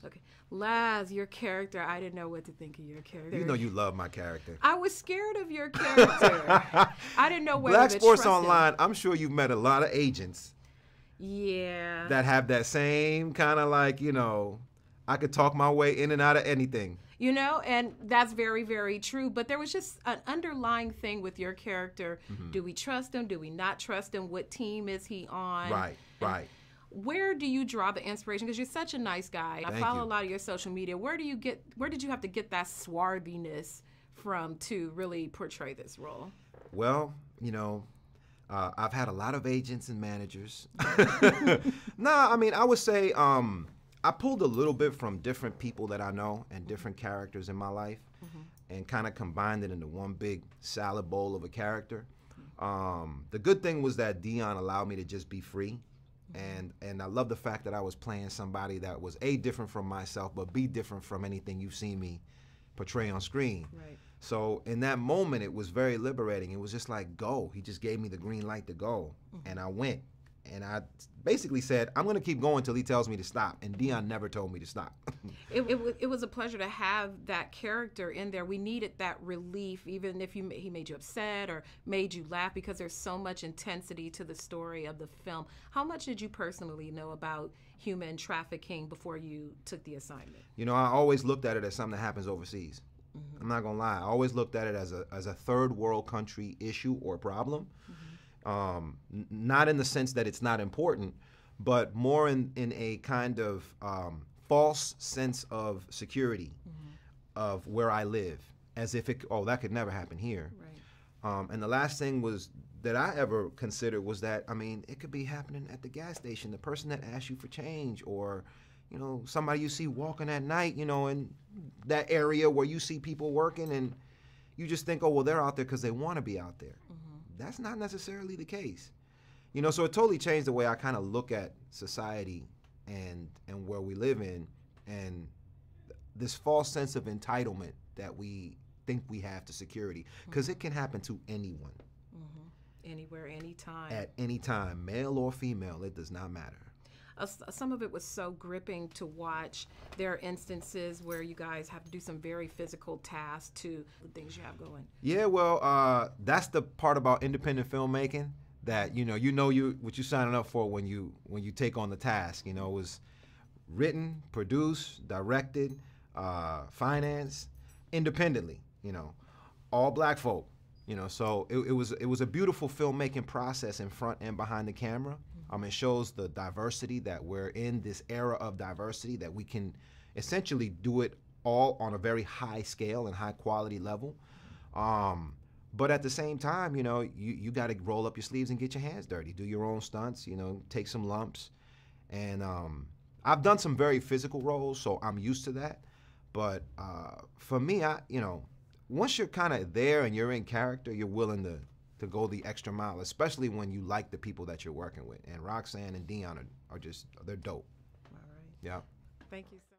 Okay. Laz, your character, I didn't know what to think of your character. You know you love my character. I was scared of your character. I didn't know whether Black to Sports trust him. Online, I'm sure you've met a lot of agents. Yeah. That have that same kind of like, you know, I could talk my way in and out of anything. You know, and that's very, very true. But there was just an underlying thing with your character. Mm-hmm. Do we trust him? Do we not trust him? What team is he on? Right, right. Where do you draw the inspiration? Because you're such a nice guy. I follow a lot of your social media. Where did you have to get that swarthiness from to really portray this role? Well, you know, I've had a lot of agents and managers. No, I mean, I would say I pulled a little bit from different people that I know and different characters in my life, and kind of combined it into one big salad bowl of a character. The good thing was that Dion allowed me to just be free. And I love the fact that I was playing somebody that was A, different from myself, but B, different from anything you've seen me portray on screen. Right. So in that moment, it was very liberating. It was just like, go. He just gave me the green light to go. And I went. And I basically said, I'm going to keep going until he tells me to stop. And Dion never told me to stop. It was a pleasure to have that character in there. We needed that relief, even if he made you upset or made you laugh, because there's so much intensity to the story of the film. How much did you personally know about human trafficking before you took the assignment? You know, I always looked at it as something that happens overseas. I'm not going to lie. I always looked at it as a third world country issue or problem. Not in the sense that it's not important, but more in a kind of false sense of security of where I live, as if that could never happen here. Right. And the last thing was that I ever considered was that, I mean, it could be happening at the gas station, the person that asks you for change, or, you know, somebody you see walking at night, you know, in that area where you see people working and you just think, oh, well, they're out there because they want to be out there. That's not necessarily the case. You know, so it totally changed the way I kind of look at society and where we live in, and this false sense of entitlement that we think we have to security, because it can happen to anyone. Anywhere, anytime. At any time, male or female, it does not matter. Some of it was so gripping to watch. There are instances where you guys have to do some very physical tasks to the things you have going. Yeah, well, that's the part about independent filmmaking that you know what you're signing up for when you take on the task. You know, it was written, produced, directed, financed independently. You know, all black folk. You know, so it was a beautiful filmmaking process in front and behind the camera. It shows the diversity that we're in, this era of diversity, that we can essentially do it all on a very high scale and high quality level. But at the same time, you know, you got to roll up your sleeves and get your hands dirty, do your own stunts, you know, take some lumps. And I've done some very physical roles, so I'm used to that. But for me, you know, once you're kind of there and you're in character, you're willing to go the extra mile, especially when you like the people that you're working with. And Roxanne and Dion are just, they're dope. All right. Yeah. Thank you so